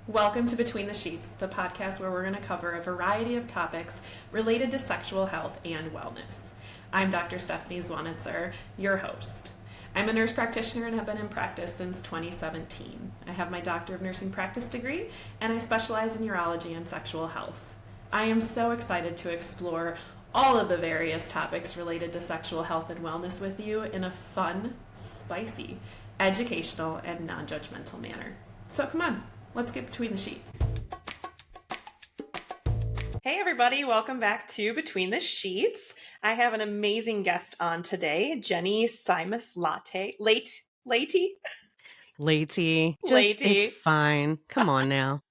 Welcome to Between the Sheets, the podcast where we're going to cover a variety of topics related to sexual health and wellness. I'm Dr. Stephanie Zwonitzer, your host. I'm a nurse practitioner and have been in practice since 2017. I have my Doctor of Nursing Practice degree, and I specialize in urology and sexual health. I am so excited to explore all of the various topics related to sexual health and wellness with you in a fun, spicy, educational, and non-judgmental manner. So come on, let's get between the sheets. Hey everybody, welcome back to Between the Sheets. I have an amazing guest on today, Jeni Simas-Layte. Lady. It's fine. Come on now.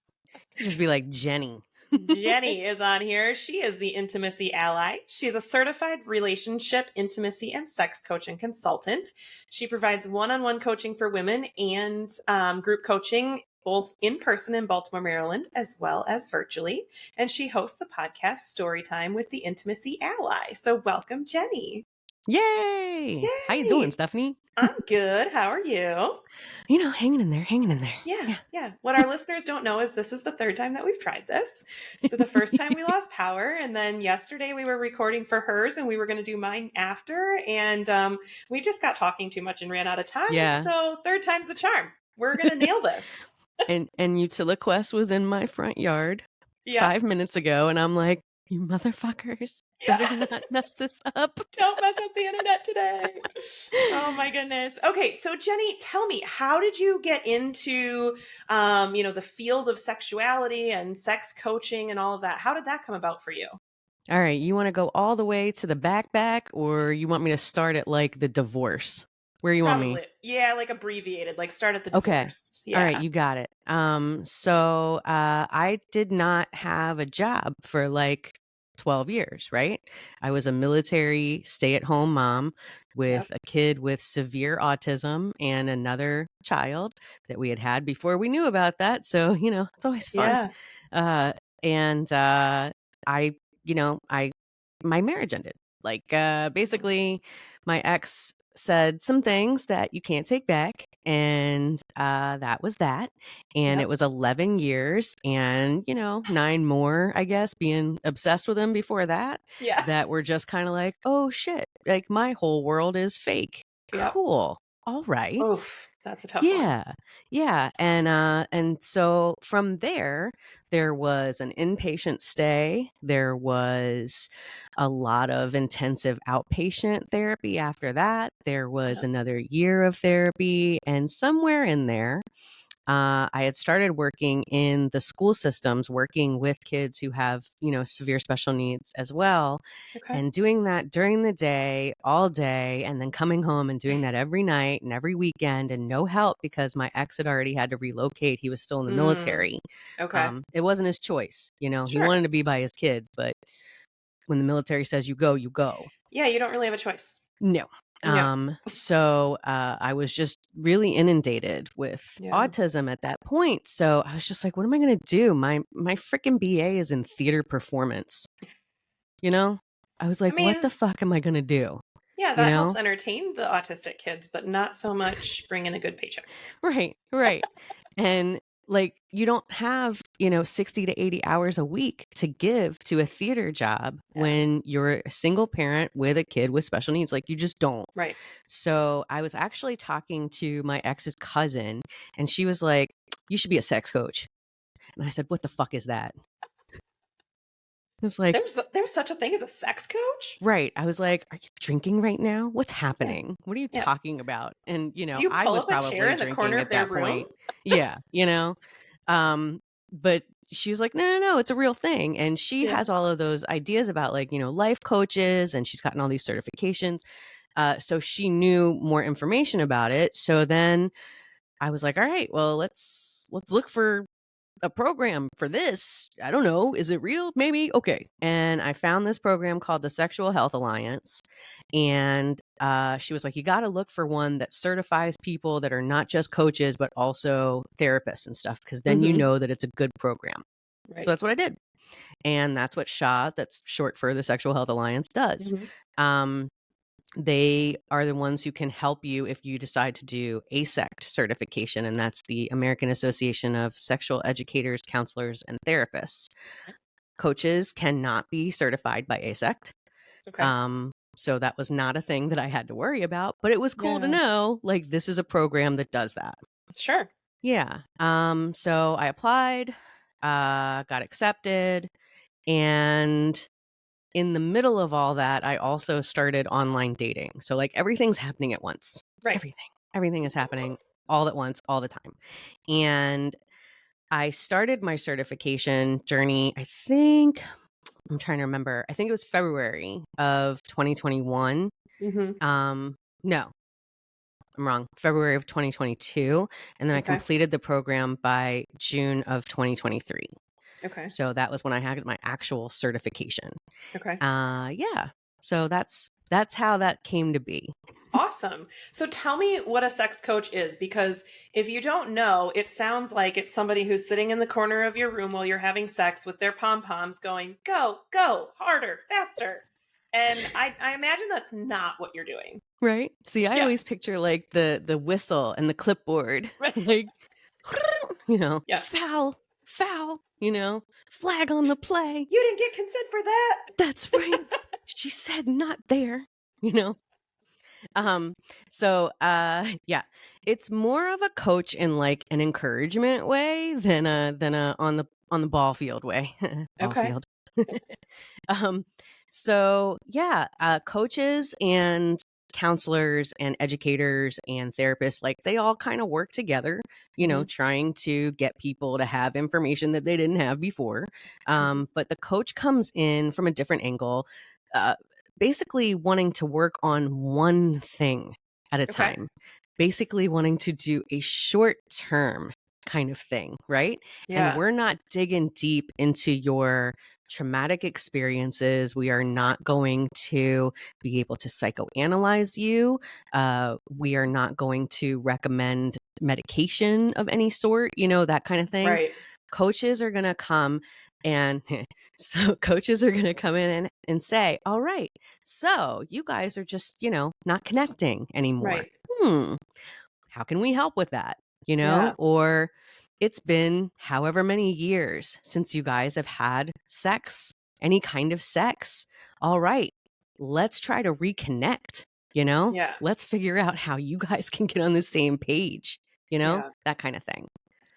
Just be like Jenny. Jeni is on here. She is the Intimacy Ally. She's a certified relationship, intimacy, and sex coach and consultant. She provides one-on-one coaching for women and group coaching, both in person in Baltimore, Maryland, as well as virtually. And she hosts the podcast Storytime with the Intimacy Ally. So welcome, Jeni. Yay! How you doing, Stephanie? I'm good. How are you? You know, hanging in there. Yeah. What our listeners don't know is this is the third time that we've tried this. So the first time we lost power, and then yesterday we were recording for hers and we were going to do mine after, and we just got talking too much and ran out of time. Yeah. So third time's the charm. We're going to nail this. And Utiliquest was in my front yard 5 minutes ago, and I'm like, you motherfuckers, better not mess this up. Don't mess up the internet today. Oh my goodness. Okay, so Jeni, tell me, how did you get into, the field of sexuality and sex coaching and all of that? How did that come about for you? All right, you want to go all the way to the back, or you want me to start at like the divorce? Where you want me? Yeah, like abbreviated, like start at the divorce. Okay. Yeah. All right, you got it. So I did not have a job for like 12 years, right? I was a military stay-at-home mom with a kid with severe autism and another child that we had before we knew about that. So, it's always fun. Yeah. My marriage ended. Like, basically, my ex said some things that you can't take back, and that was that. And it was 11 years and 9 more, I guess, being obsessed with him before that that were just kind of like, oh shit, like my whole world is fake. Cool. All right. Oof, that's a tough one. Yeah. And so from there was an inpatient stay. There was a lot of intensive outpatient therapy after that. There was another year of therapy, and somewhere in there, I had started working in the school systems, working with kids who have, severe special needs as well. Okay. And doing that during the day, all day, and then coming home and doing that every night and every weekend, and no help because my ex had already had to relocate. He was still in the military. Okay. It wasn't his choice. He wanted to be by his kids, but when the military says you go, you go. Yeah, you don't really have a choice. No. So I was just really inundated with autism at that point. So I was just like, what am I going to do? My freaking BA is in theater performance. I was like, what the fuck am I going to do? Yeah, that helps entertain the autistic kids, but not so much bring in a good paycheck. Right. And like, you don't have, 60 to 80 hours a week to give to a theater job when you're a single parent with a kid with special needs. Like, you just don't. Right. So I was actually talking to my ex's cousin, and she was like, you should be a sex coach. And I said, what the fuck is that? I was like, there's such a thing as a sex coach? Right. I was like, are you drinking right now? What's happening? What are you talking about? And, Do you I pull was up a probably chair in the drinking corner at of their that room? point. Yeah. But she was like, no, it's a real thing. And she has all of those ideas about like, life coaches, and she's gotten all these certifications. So she knew more information about it. So then I was like, all right, well, let's look for a program for this. I don't know. Is it real? Maybe. Okay. And I found this program called the Sexual Health Alliance. And she was like, you got to look for one that certifies people that are not just coaches, but also therapists and stuff, because then you know that it's a good program. Right. So that's what I did. And that's what SHA, that's short for the Sexual Health Alliance, does. They are the ones who can help you if you decide to do ASECT certification, and that's the American Association of Sexual Educators, Counselors, and Therapists. Coaches cannot be certified by ASECT. Okay. So that was not a thing that I had to worry about, but it was cool to Yeah. know, like, this is a program that does that. Sure. Yeah. So I applied, got accepted, and in the middle of all that, I also started online dating. So, like, everything's happening at once. Right. Everything is happening all at once, all the time. And I started my certification journey, I'm trying to remember. I think it was February of 2021. Mm-hmm. No, I'm wrong. February of 2022. And then I Okay. completed the program by June of 2023. Okay. So that was when I had my actual certification. Okay. Yeah. So that's how that came to be. Awesome. So tell me what a sex coach is, because if you don't know, it sounds like it's somebody who's sitting in the corner of your room while you're having sex with their pom-poms going, go, go, harder, faster. And I imagine that's not what you're doing. Right? See, I Yeah. always picture like the whistle and the clipboard, Right. like Yeah. foul, flag on the play. You didn't get consent for that. That's right. She said not there, you know. Um yeah, it's more of a coach in like an encouragement way than a on the ball field way. Ball Okay. field. Um, so yeah, coaches and counselors and educators and therapists, like they all kind of work together, Mm-hmm. trying to get people to have information that they didn't have before. Mm-hmm. But the coach comes in from a different angle, uh, basically wanting to work on one thing at a Okay. time, basically wanting to do a short term kind of thing, right? And Yeah. we're not digging deep into your traumatic experiences. We are not going to be able to psychoanalyze you. We are not going to recommend medication of any sort, that kind of thing. Right. Coaches are going to come and coaches are going to come in and say, all right, so you guys are just, not connecting anymore. Right. How can we help with that? Yeah. Or it's been however many years since you guys have had sex, any kind of sex. All right, let's try to reconnect, Yeah. let's figure out how you guys can get on the same page, Yeah. that kind of thing.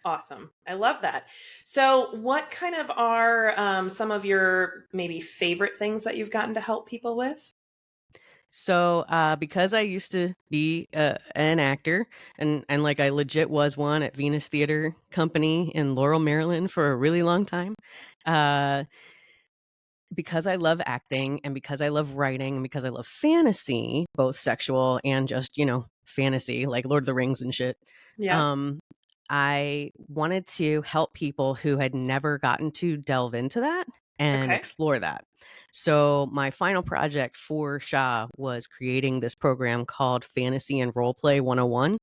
Awesome. I love that. So, what kind of are some of your maybe favorite things that you've gotten to help people with? So, because I used to be an actor, and like I legit was one at Venus Theater Company in Laurel, Maryland for a really long time, uh, because I love acting and because I love writing and because I love fantasy, both sexual and just, fantasy, like Lord of the Rings and shit. Yeah. Um, I wanted to help people who had never gotten to delve into that and Okay. explore that. So my final project for SHA was creating this program called Fantasy and Roleplay 101.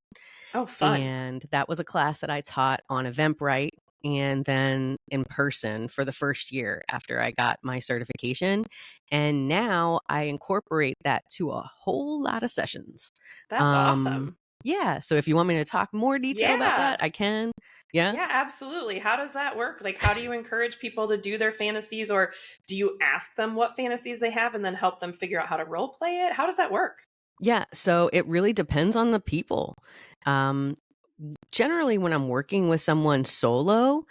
Oh, fun. And that was a class that I taught on Eventbrite and then in person for the first year after I got my certification. And now I incorporate that to a whole lot of sessions. That's Um, awesome. yeah. So if you want me to talk more detail about Yeah. that, I can. Yeah. Yeah, absolutely. How does that work? Like, how do you encourage people to do their fantasies, or do you ask them what fantasies they have and then help them figure out how to role play it? How does that work? Yeah. So it really depends on the people. Um, Generally, when I'm working with someone solo,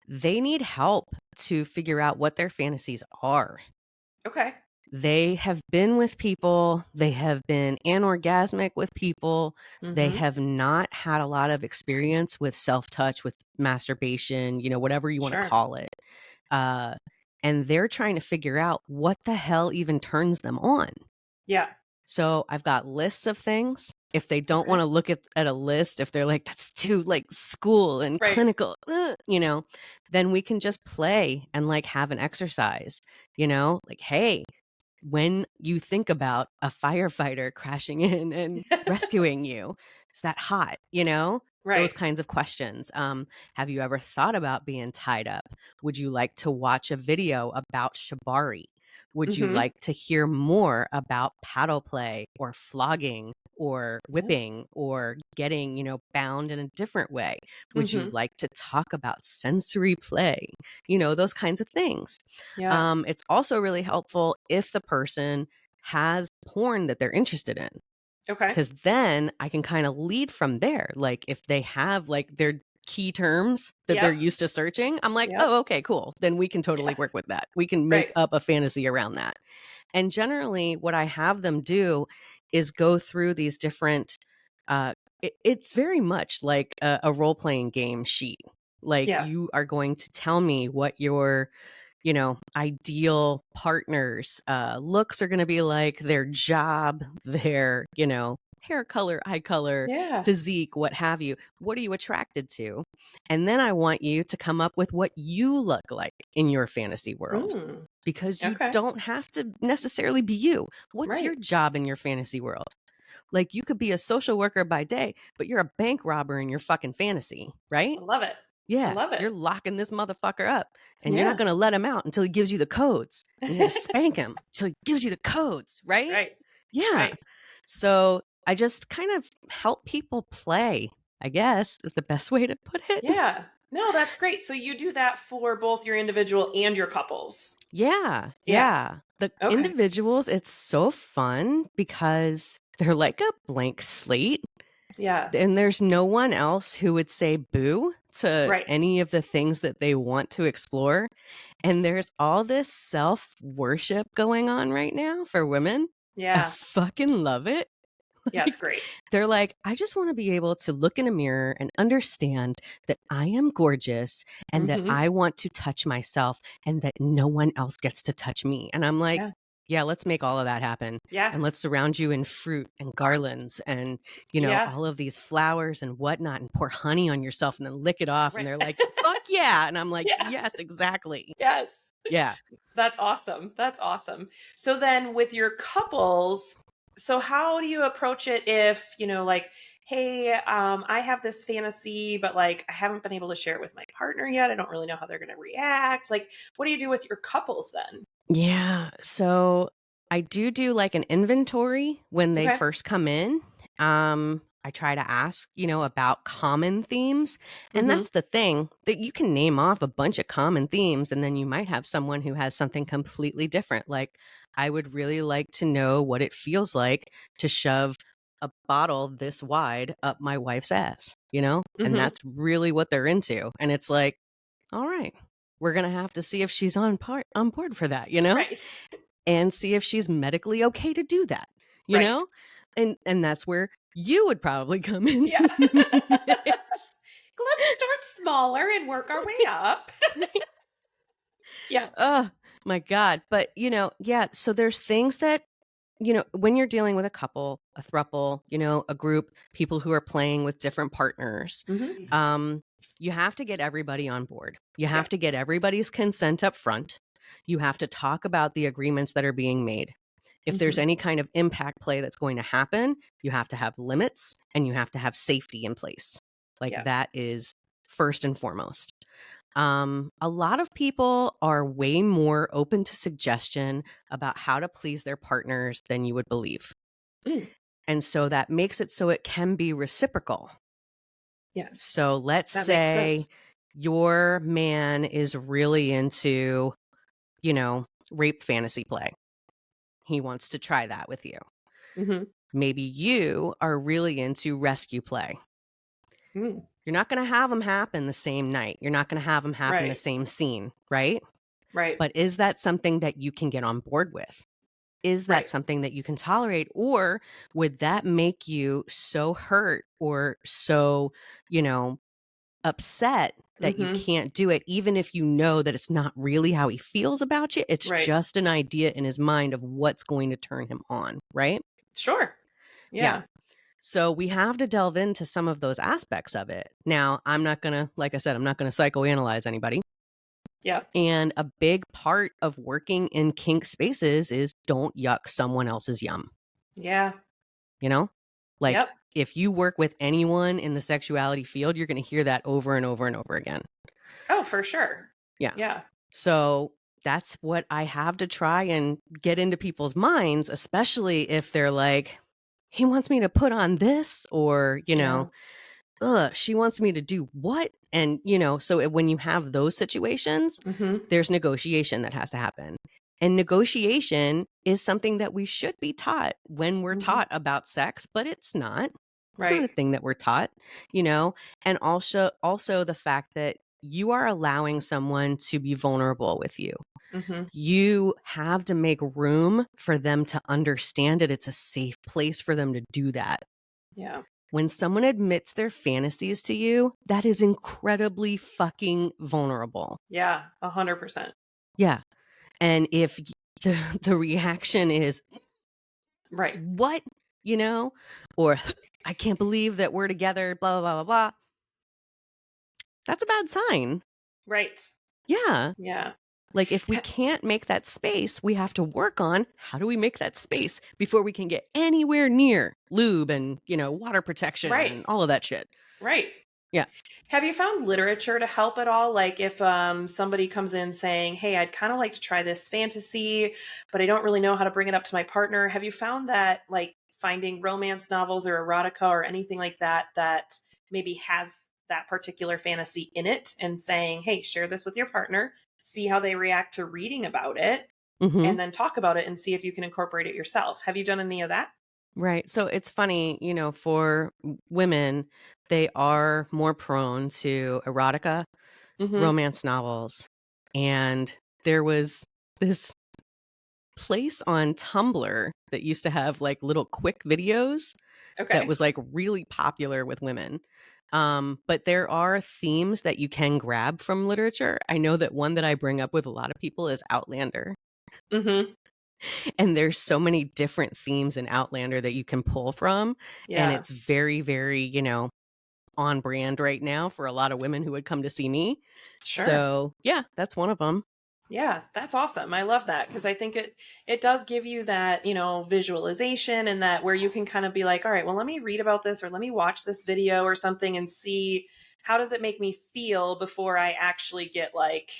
they need help to figure out what their fantasies are. Okay. They have been with people, they have been anorgasmic with people, they Mm-hmm. have not had a lot of experience with self-touch, with masturbation, whatever you want to Sure. call it. Uh, and they're trying to figure out what the hell even turns them on. Yeah. So I've got lists of things. If they don't want Okay. to look at a list, if they're like, that's too like school and Right. clinical, then we can just play and like have an exercise, like, hey, when you think about a firefighter crashing in and rescuing you, is that hot? Those Right. kinds of questions. Have you ever thought about being tied up? Would you like to watch a video about shibari? Would you Mhm. like to hear more about paddle play or flogging or Yeah. whipping or getting, bound in a different way? Would you Mhm. like to talk about sensory play? Those kinds of things. Yeah. It's also really helpful if the person has porn that they're interested in, Okay. because then I can kind of lead from there. Like if they have like their key terms that they're Yep. used to searching, I'm like, Yep. oh, okay, cool. Then we can totally Yeah. work with that. We can make Right. up a fantasy around that. And generally, what I have them do is go through these different, it's very much like a role playing game sheet. Like Yeah. you are going to tell me what your ideal partners looks are going to be like, their job, their hair color, eye color, Yeah. physique, what have you. What are you attracted to? And then I want you to come up with what you look like in your fantasy world, Mm. because you Okay. don't have to necessarily be you. What's Right. your job in your fantasy world? Like you could be a social worker by day, but you're a bank robber in your fucking fantasy, right? I love it. I Yeah, love it. you're locking this motherfucker up, and you're not Yeah. going to let him out until he gives you the codes. And you're going to spank him until he gives you the codes, That's right? right. That's Yeah. right. So I just kind of help people play, I guess, is the best way to put it. Yeah. No, that's great. So you do that for both your individual and your couples. Yeah. Yeah. Yeah. The Okay. individuals, it's so fun because they're like a blank slate. Yeah. And there's no one else who would say boo to Right. any of the things that they want to explore. And there's all this self worship going on right now for women. I Yeah. fucking love it. Yeah, it's Like, great. they're like, I just want to be able to look in a mirror and understand that I am gorgeous and that Mhm. I want to touch myself and that no one else gets to touch me. And I'm like, Yeah. yeah, let's make all of that happen. Yeah. And let's surround you in fruit and garlands and, Yeah. all of these flowers and whatnot, and pour honey on yourself and then lick it off. And Right. they're like, fuck yeah. And I'm like, Yeah. yes, exactly. Yes. Yeah. That's awesome. That's awesome. So then with your couples, so how do you approach it if, like, hey, I have this fantasy, but like I haven't been able to share it with my partner yet. I don't really know how they're going to react. Like, what do you do with your couples then? Yeah. So I do like an inventory when they Okay. first come in. I try to ask, about common themes. And Mhm. that's the thing, that you can name off a bunch of common themes, and then you might have someone who has something completely different. Like, I would really like to know what it feels like to shove a bottle this wide up my wife's ass, And Mhm. that's really what they're into. And it's like, all right, we're going to have to see if she's on board for that, Right. and see if she's medically okay to do that, you Right. know? And that's where you would probably come in. Yeah. Mix. Let's start smaller and work our way up. Right? Yes. Oh my God. But, yeah, so there's things that, when you're dealing with a couple, a throuple, a group, people who are playing with different partners, Mhm. um, you have to get everybody on board. You Yeah. have to get everybody's consent up front. You have to talk about the agreements that are being made. If there's Mhm. any kind of impact play that's going to happen, you have to have limits and you have to have safety in place. Like Yeah. that is first and foremost. A lot of people are way more open to suggestion about how to please their partners than you would believe. Mm. And so that makes it so it can be reciprocal. Yes. So let's That makes say sense. your man is really into, rape fantasy play. He wants to try that with you. Mhm. Maybe you are really into rescue play. Mm. You're not going to have them happen the same night. You're not going to have them happen the Right. same scene, right? Right. But is that something that you can get on board with? Is that Right. something that you can tolerate? Or would that make you so hurt or so, you know, upset that you Mhm. can't do it, even if you know that it's not really how he feels about you? It's Right. just an idea in his mind of what's going to turn him on, right? Sure. Yeah. Yeah. So we have to delve into some of those aspects of it. Now, I'm not going to, like I said, I'm not going to psychoanalyze anybody. Yeah. And a big part of working in kink spaces is don't yuck someone else's yum, Yeah. you know? Like, Yep. if you work with anyone in the sexuality field, you're going to hear that over and over and over again. Oh, for sure. Yeah. Yeah. So that's what I have to try and get into people's minds, especially if they're like, he wants me to put on this, or, Yeah. ugh, she wants me to do what? And, when you have those situations, Mm-hmm. there's negotiation that has to happen. And negotiation is something that we should be taught when we're Mm-hmm. taught about sex, but it's not. It's not a Right. thing that we're taught, and also the fact that you are allowing someone to be vulnerable with you. Mm-hmm. You have to make room for them to understand it. It's a safe place for them to do that. Yeah. When someone admits their fantasies to you, that is incredibly fucking vulnerable. Yeah. 100%. Yeah. And if the reaction is, Right. what? Or I can't believe that we're together, blah, blah, blah, blah, blah. That's a bad sign. Right. Yeah. Yeah. Like, if we can't make that space, we have to work on how do we make that space before we can get anywhere near lube and, water protection Right. and all of that shit. Right. Yeah. Have you found literature to help at all? Like if somebody comes in saying, hey, I'd kind of like to try this fantasy, but I don't really know how to bring it up to my partner. Have you found that like finding romance novels or erotica or anything like that that maybe has that particular fantasy in it and saying, hey, share this with your partner, see how they react to reading about it, Mm-hmm. and then talk about it and see if you can incorporate it yourself. Have you done any of that? Right. So it's funny, for women, they are more prone to erotica, Mm-hmm. romance novels. And there was this place on Tumblr that used to have like little quick videos that Okay. was like really popular with women. But there are themes that you can grab from literature. I know that one that I bring up with a lot of people is Outlander. Mm-hmm. And there's so many different themes in Outlander that you can pull from. And Yeah. it's very, very, on brand right now for a lot of women who would come to see me. Sure. So yeah, that's one of them. Yeah, that's awesome. I love that because I think it does give you that, visualization and that where you can kind of be like, all right, well, let me read about this or let me watch this video or something and see how does it make me feel before I actually get like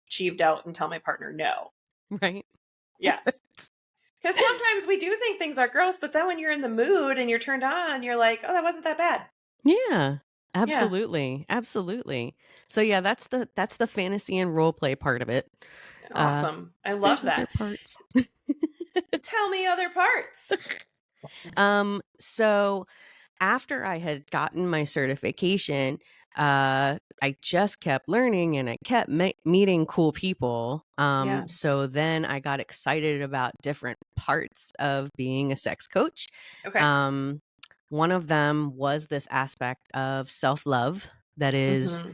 cheeved out and tell my partner no. Right. Yeah. Because sometimes we do think things are gross, but then when you're in the mood and you're turned on, you're like, oh, that wasn't that bad. Yeah. Yeah. Absolutely. Absolutely. So yeah, that's the fantasy and role play part of it. Uh Awesome. I love there's that. other parts. Tell me other parts. So after I had gotten my certification, I just kept learning and I kept meeting cool people. Yeah. So then I got excited about different parts of being a sex coach. Okay. Um, one of them was this aspect of self love that is Mm-hmm.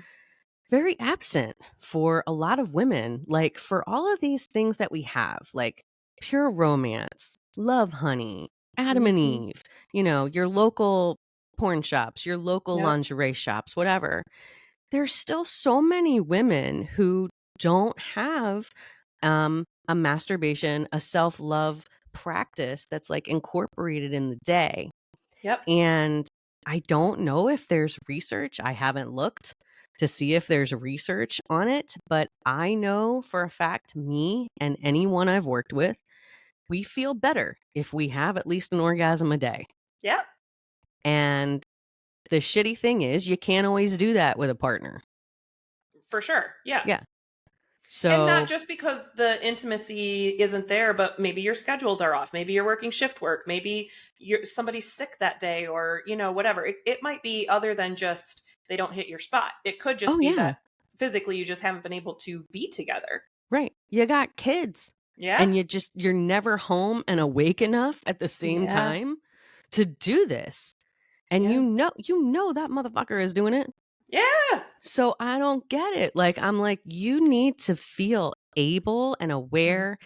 very absent for a lot of women. Like, for all of these things that we have, like pure romance, love honey, Adam and Mm-hmm. Eve, your local porn shops, your local Yep. lingerie shops, whatever. There's still so many women who don't have a masturbation, a self-love practice that's like incorporated in the day. Yep. And I don't know if there's research. I haven't looked to see if there's research on it, but I know for a fact, me and anyone I've worked with, we feel better if we have at least an orgasm a day. Yep. And the shitty thing is, you can't always do that with a partner. For sure. Yeah. Yeah. And not So, just because the intimacy isn't there, but maybe your schedules are off. Maybe you're working shift work. Maybe somebody's sick that day or, whatever. It might be other than just they don't hit your spot. It could oh, just be yeah, that physically you just haven't been able to be together. right. You got kids Yeah. and you're never home and awake enough at the same Yeah. time to do this. And Yeah. that motherfucker is doing it. Yeah. So I don't get it. Like, I'm like, you need to feel able and aware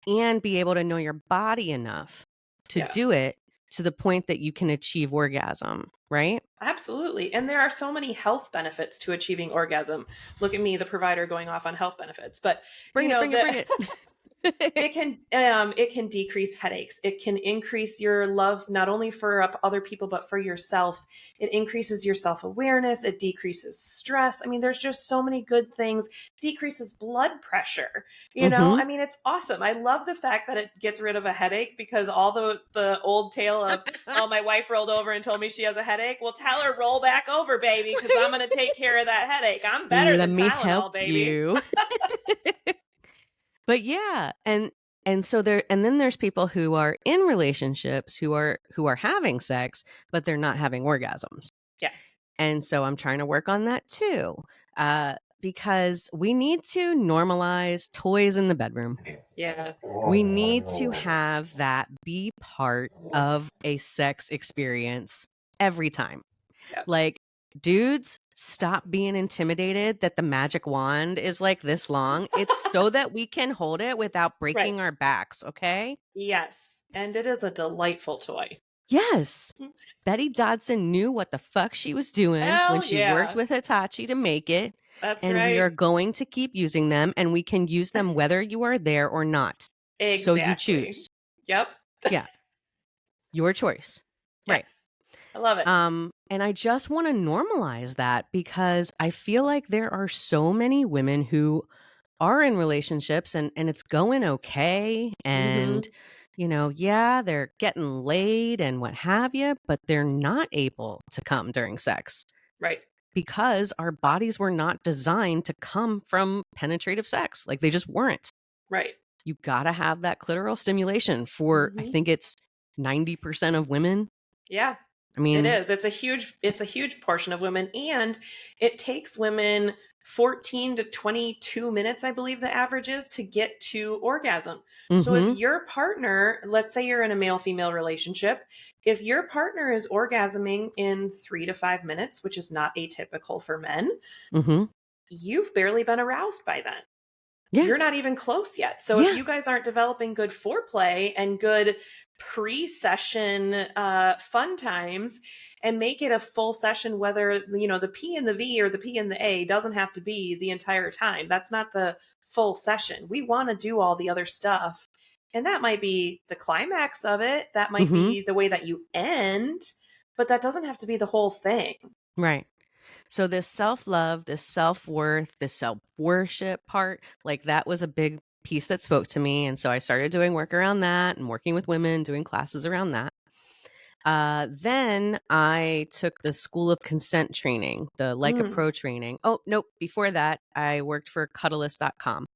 Mhm. and be able to know your body enough to Yeah. do it to the point that you can achieve orgasm, right? Absolutely. And there are so many health benefits to achieving orgasm. Look at me, the provider, going off on health benefits. But, Bring it, bring it, that bring it. It can decrease headaches. It can increase your love not only for other people but for yourself. It increases your self-awareness, it decreases stress. I mean, there's just so many good things. Decreases blood pressure. Mm-hmm. I mean, it's awesome. I love the fact that it gets rid of a headache, because all the old tale of, oh, my wife rolled over and told me she has a headache. Well, tell her, roll back over, baby, because I'm going to take care of that headache. I'm better Let than me help Tylenol, baby. you. But yeah, and so then there's people who are in relationships who are having sex, but they're not having orgasms. Yes. And so I'm trying to work on that too. Because we need to normalize toys in the bedroom. Yeah. We need to have that be part of a sex experience every time. Yep. Like, dudes, stop being intimidated that the magic wand is like this long. It's so that we can hold it without breaking Right. our backs, okay? Yes. And it is a delightful toy. Yes. Betty Dodson knew what the fuck she was doing when Hell she worked yeah. with Hitachi to make it. That's And we are right. going to keep using them, and we can use them whether you are there or not. So you Exactly. choose. Yep. Yeah. Your choice. Right. Yes. I love it. And I just want to normalize that, because I feel like there are so many women who are in relationships and it's going okay. And, Mm-hmm. Yeah, they're getting laid and what have you, but they're not able to come during sex Right. because our bodies were not designed to come from penetrative sex. Like, they just weren't. Right. You got to have that clitoral stimulation for, I Mm-hmm. think it's 90% of women. Yeah. I It mean, is. It's a huge portion of women, and it takes women 14 to 22 minutes, I believe the average is, to get to orgasm. So if mm-hmm, your partner, let's say you're in a male-female relationship, if your partner is orgasming in 3 to 5 minutes, which is not atypical for men, mm-hmm. you've barely been aroused by then. Yeah. You're not even close yet. So if Yeah. you guys aren't developing good foreplay and good pre-session fun times, and make it a full session, whether the P and the V or the P and the A doesn't have to be the entire time. That's not the full session. We want to do all the other stuff. And that might be the climax of it. That might Mm-hmm. be the way that you end, but that doesn't have to be the whole thing. Right. So this self-love, this self-worth, this self-worship part, like, that was a big piece that spoke to me. And so I started doing work around that and working with women, doing classes around that. Then I took the School of Consent training, the Like a Mm. Pro training. Oh, nope. Before that, I worked for Cuddlist.com.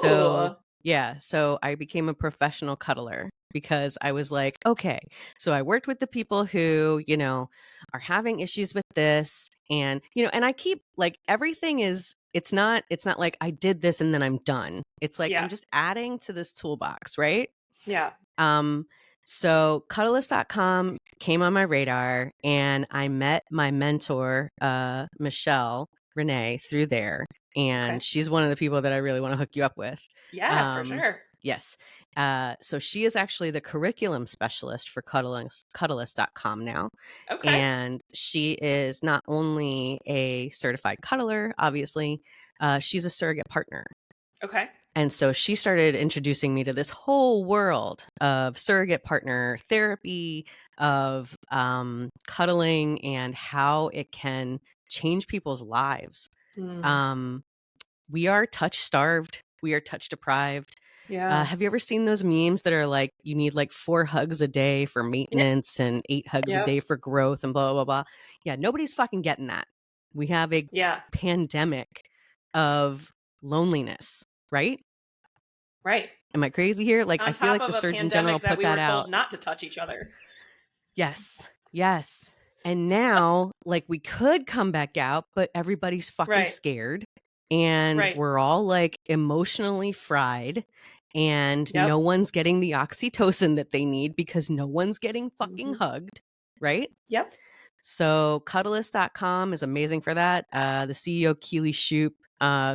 So Ooh. yeah, so I became a professional cuddler because I was like, okay, so I worked with the people who, are having issues with this. And, and I keep, like, everything is, it's not like I did this and then I'm done. It's like I'm Yeah. just adding to this toolbox, right? Yeah. Um, so Cuddlist.com came on my radar, and I met my mentor, Michelle Renee, through there. Okay. And she's one of the people that I really want to hook you up with. Yeah, for sure. Yes. So she is actually the curriculum specialist for Cuddlist.com now. Okay. And she is not only a certified cuddler, obviously, she's a surrogate partner. Okay. And so she started introducing me to this whole world of surrogate partner therapy, of cuddling, and how it can change people's lives. Mm. Um, we are touch starved. We are touch deprived. Yeah. Have you ever seen those memes that are like, you need like 4 hugs a day for Yep. maintenance and 8 hugs a Yep. day for growth and blah, blah, blah. Yeah, nobody's fucking getting that. We have a Yeah. pandemic of loneliness, right? Right. Am I crazy here? Like, I On feel top like the of a Surgeon General pandemic that put we that were out. told not to touch each other. Yes. Yes. And now, like, we could come back out, but everybody's fucking Right. scared. And Right. we're all like emotionally fried. And no Yep. one's getting the oxytocin that they need because no one's getting fucking Hmm. hugged. Right? Yep. So Cuddlist.com is amazing for that. The CEO, Keely Shoup,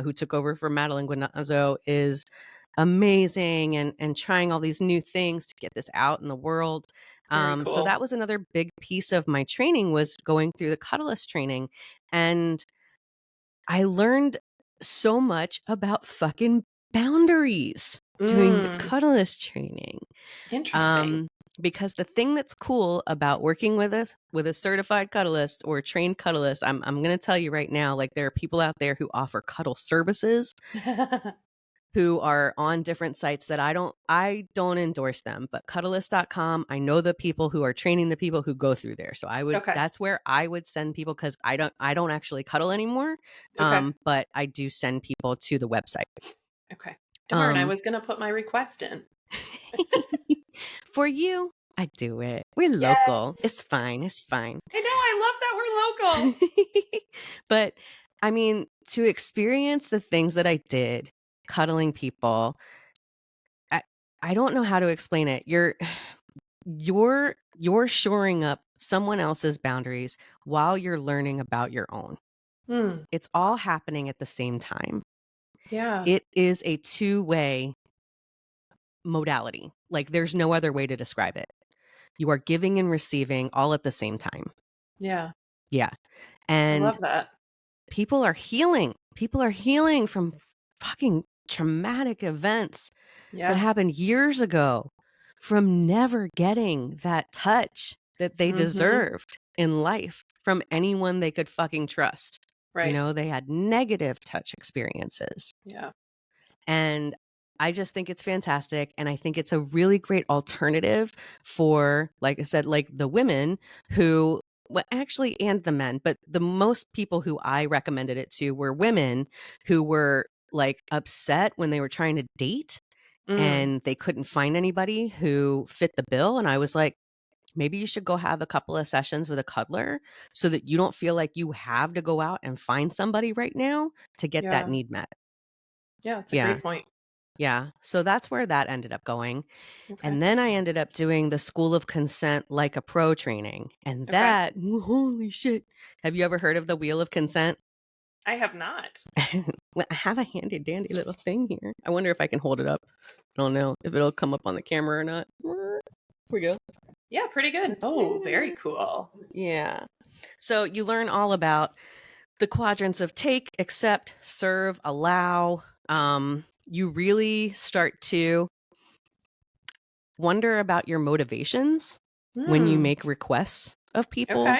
who took over for Madeline Guinazzo, is amazing and trying all these new things to get this out in the world. Very So that cool. was another big piece of my training, was going through the Cuddlist training. And I learned so much about fucking boundaries. doing the cuddlist training. Interesting. Because the thing that's cool about working with a certified cuddlist or a trained cuddlist, I'm going to tell you right now, like there are people out there who offer cuddle services who are on different sites that I don't endorse them, but cuddlist.com, I know the people who are training the people who go through there. So Okay. that's where I would send people, because I don't actually cuddle anymore. Okay. But I do send people to the website. Okay. Darn, I was going to put my request in. For you, I do it. We're Yay. local. It's fine. It's fine. I know. I love that we're local. But I mean, to experience the things that I did cuddling people, I don't know how to explain it. You're shoring up someone else's boundaries while you're learning about your own. It's all happening at the same time. Yeah. It is a two-way modality. Like there's no other way to describe it. You are giving and receiving all at the same time. Yeah. Yeah. I And love that. people are healing. People are healing from fucking traumatic events that happened years ago, from never getting that touch that they deserved in life from anyone they could fucking trust. Right. You know, they had negative touch experiences. Yeah. And I just think it's fantastic. And I think it's a really great alternative for, like I said, like the women who, well, actually, and the men, but the most people who I recommended it to were women who were like upset when they were trying to date and they couldn't find anybody who fit the bill. And I was like, maybe you should go have a couple of sessions with a cuddler so that you don't feel like you have to go out and find somebody right now to get that need met. Yeah, it's a Yeah. great point. Yeah. So that's where that ended up going. Okay. And then I ended up doing the School of Consent like a pro training. And that, holy shit. Have you ever heard of the Wheel of Consent? I have not. Well, I have a handy dandy little thing here. I wonder if I can hold it up. I don't know if it'll come up on the camera or not. Here we go. Yeah, pretty good. Oh, very cool. Yeah. So you learn all about the quadrants of take, accept, serve, allow. You really start to wonder about your motivations when you make requests of people,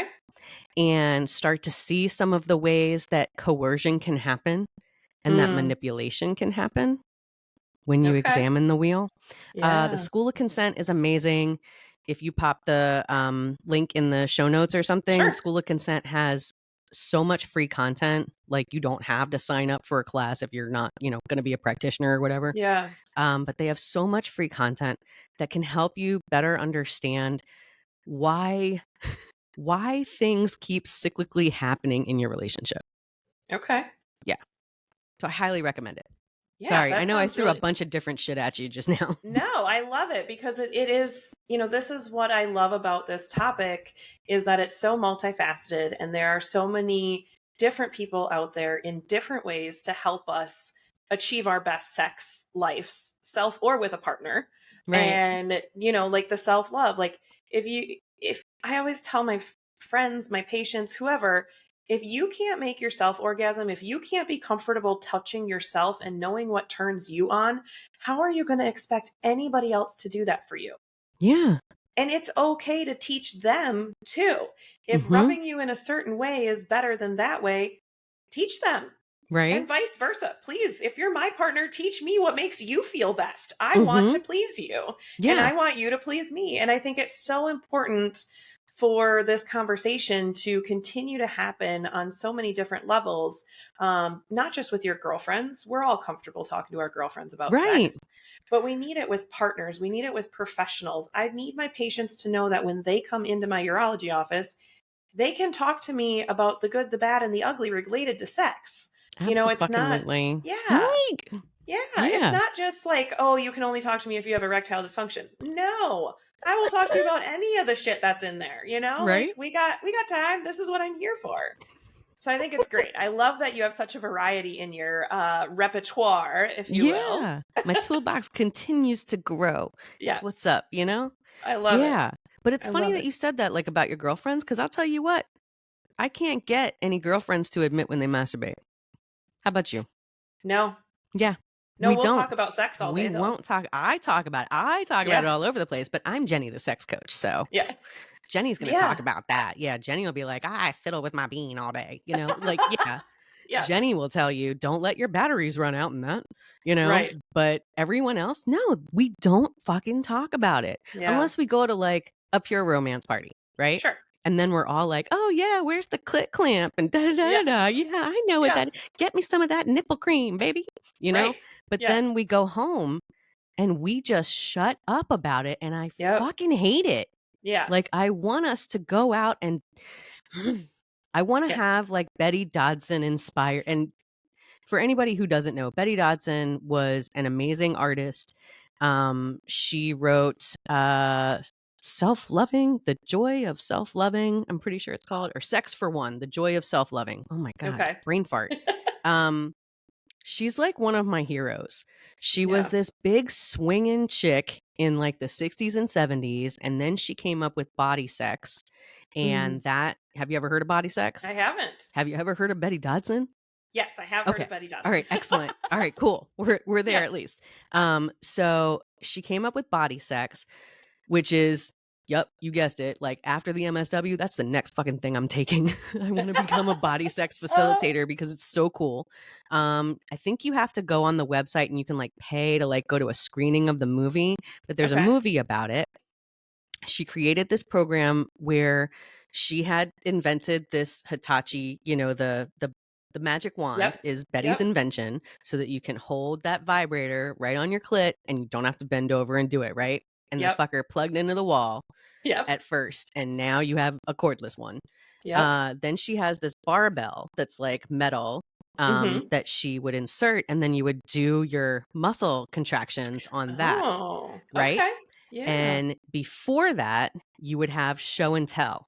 and start to see some of the ways that coercion can happen and that manipulation can happen when you examine the wheel. The School of Consent is amazing. If you pop the link in the show notes or something, the School of Consent has so much free content. Like you don't have to sign up for a class if you're not, going to be a practitioner or whatever. Yeah. But they have so much free content that can help you better understand why things keep cyclically happening in your relationship. Okay. Yeah. So I highly recommend it. Yeah, Sorry, I know I threw really... a bunch of different shit at you just now. No, I love it because it is, this is what I love about this topic, is that it's so multifaceted and there are so many different people out there in different ways to help us achieve our best sex lives, self or with a partner. Right. And, like the self-love, like if I always tell my friends, my patients, whoever, if you can't make yourself orgasm, if you can't be comfortable touching yourself and knowing what turns you on, how are you going to expect anybody else to do that for you? Yeah. And it's okay to teach them too. If rubbing you in a certain way is better than that way, teach them. Right. And vice versa. Please, if you're my partner, teach me what makes you feel best. I want to please you. Yeah. And I want you to please me. And I think it's so important for this conversation to continue to happen on so many different levels, not just with your girlfriends. We're all comfortable talking to our girlfriends about sex, but we need it with partners. We need it with professionals. I need my patients to know that when they come into my urology office, they can talk to me about the good, the bad, and the ugly related to sex. It's not, it's not just like, oh, you can only talk to me if you have erectile dysfunction. No, I will talk to you about any of the shit that's in there. Like we got time. This is what I'm here for. So I think it's great. I love that you have such a variety in your repertoire, if you will. Yeah. My toolbox continues to grow. Yes. That's what's up, I love it. Yeah. But it's funny that you said that, like, about your girlfriends, because I'll tell you what, I can't get any girlfriends to admit when they masturbate. How about you? No. Yeah. No, We we'll don't. talk about sex all We day, though. won't talk. I talk about it. I talk about it all over the place, but I'm Jenny, the sex coach. So Yeah. Jenny's going to talk about that. Yeah. Jenny will be like, I fiddle with my bean all day. Like, yeah. Yes. Jenny will tell you, don't let your batteries run out in that, Right. but everyone else, no, we don't fucking talk about it unless we go to like a pure romance party, right? Sure. And then we're all like, oh yeah, where's the clit clamp and da da da da. Yeah, I know what that is. Get me some of that nipple cream, baby. Right. But then we go home and we just shut up about it, and I fucking hate it. Yeah. Like, I want us to go out and I want to have like Betty Dodson inspired. And for anybody who doesn't know, Betty Dodson was an amazing artist. She wrote Self-Loving, The Joy of Self-Loving, I'm pretty sure it's called, or Sex for One, The Joy of Self-Loving. Oh my God, brain fart. She's like one of my heroes. She was this big swinging chick in like the 60s and 70s, and then she came up with body sex. And have you ever heard of body sex? I haven't. Have you ever heard of Betty Dodson? Yes, I have heard of Betty Dodson. All right, excellent. All right, cool. We're there at least. So she came up with body sex, which is, yep, you guessed it. Like after the MSW, that's the next fucking thing I'm taking. I want to become a body sex facilitator because it's so cool. I think you have to go on the website and you can like pay to like go to a screening of the movie, but there's a movie about it. She created this program where she had invented this Hitachi, the magic wand is Betty's invention, so that you can hold that vibrator right on your clit and you don't have to bend over and do it, right? And the fucker plugged into the wall at first, and now you have a cordless one. Then she has this barbell that's like metal that she would insert, and then you would do your muscle contractions on that, right? Okay. Yeah. And before that, you would have show and tell.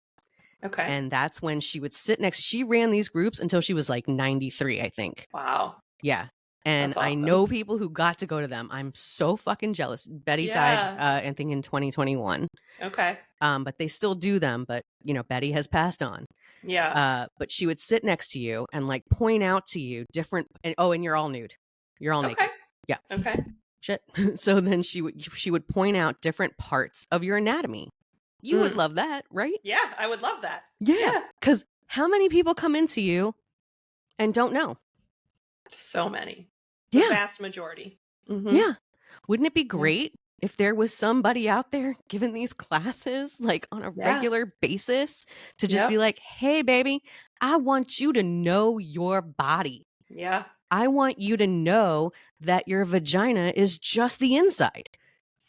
Okay. And that's when she would sit next. She ran these groups until she was like 93, I think. Wow. Yeah. And That's awesome. I know people who got to go to them. I'm so fucking jealous. Betty died, I think, in 2021. Okay. But they still do them. But, Betty has passed on. Yeah. But she would sit next to you and like point out to you different. And you're all nude. You're all naked. Yeah. Okay. Shit. So then she would point out different parts of your anatomy. You would love that, right? Yeah, I would love that. Yeah. Because how many people come into you and don't know? So many. The vast majority. Yeah. Wouldn't it be great if there was somebody out there giving these classes like on a regular basis to just be like, hey, baby, I want you to know your body. Yeah. I want you to know that your vagina is just the inside.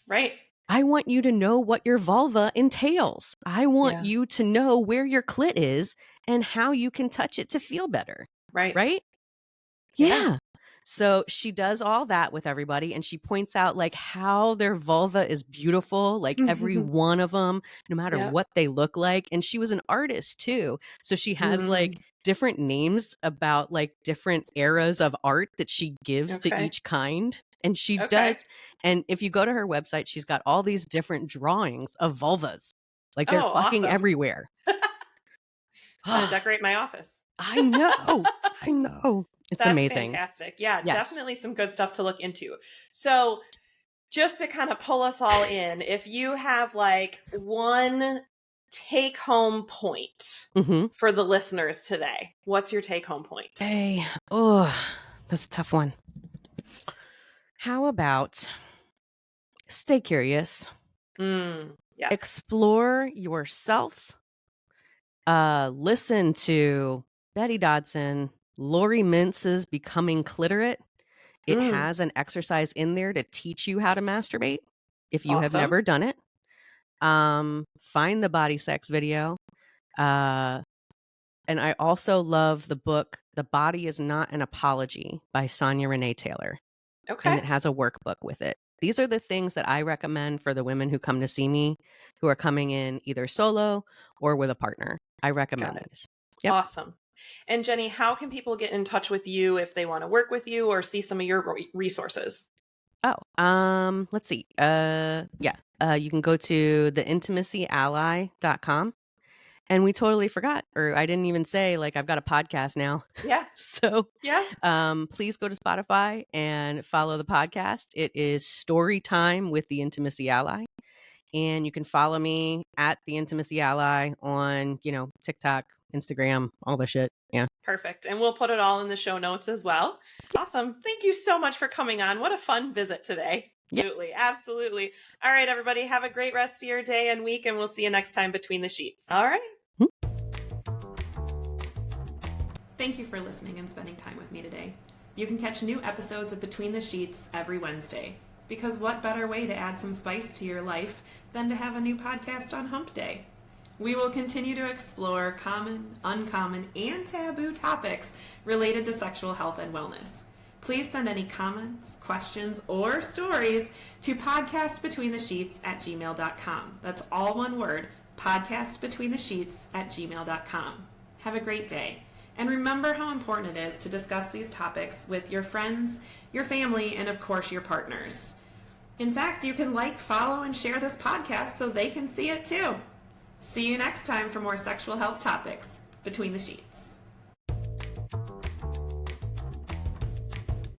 Right. I want you to know what your vulva entails. I want you to know where your clit is and how you can touch it to feel better. Right. Right? Yeah. So she does all that with everybody, and she points out like how their vulva is beautiful, like every one of them, no matter what they look like. And she was an artist too. So she has like different names about like different eras of art that she gives to each kind. And she does. And if you go to her website, she's got all these different drawings of vulvas. Like they're fucking everywhere. I'm going to decorate my office. I know. I know. It's amazing. Fantastic. Yeah, definitely some good stuff to look into. So just to kind of pull us all in, if you have like one take home point for the listeners today, what's your take home point? Hey, oh, that's a tough one. How about stay curious, explore yourself, listen to Betty Dodson, Lori Mintz's Becoming Clitorate. It has an exercise in there to teach you how to masturbate if you have never done it. Find the body sex video. And I also love the book, The Body Is Not an Apology by Sonia Renee Taylor. Okay. And it has a workbook with it. These are the things that I recommend for the women who come to see me, who are coming in either solo or with a partner. I recommend these. Yep. Awesome. And Jenny, how can people get in touch with you if they want to work with you or see some of your resources? Oh, let's see. You can go to theintimacyally.com And we totally forgot, or I didn't even say, like, I've got a podcast now. Yeah. So Yeah. please go to Spotify and follow the podcast. It is Story Time with the Intimacy Ally. And you can follow me at the Intimacy Ally on, TikTok, Instagram, all the shit. Yeah. Perfect. And we'll put it all in the show notes as well. Awesome. Thank you so much for coming on. What a fun visit today. Yeah. Absolutely. Absolutely. All right, everybody. Have a great rest of your day and week, and we'll see you next time Between the Sheets. All right. Thank you for listening and spending time with me today. You can catch new episodes of Between the Sheets every Wednesday. Because what better way to add some spice to your life than to have a new podcast on Hump Day? We will continue to explore common, uncommon, and taboo topics related to sexual health and wellness. Please send any comments, questions, or stories to podcastbetweenthesheets@gmail.com. That's all one word, podcastbetweenthesheets@gmail.com. Have a great day. And remember how important it is to discuss these topics with your friends, your family, and of course your partners. In fact, you can like, follow, and share this podcast so they can see it too. See you next time for more sexual health topics Between the Sheets.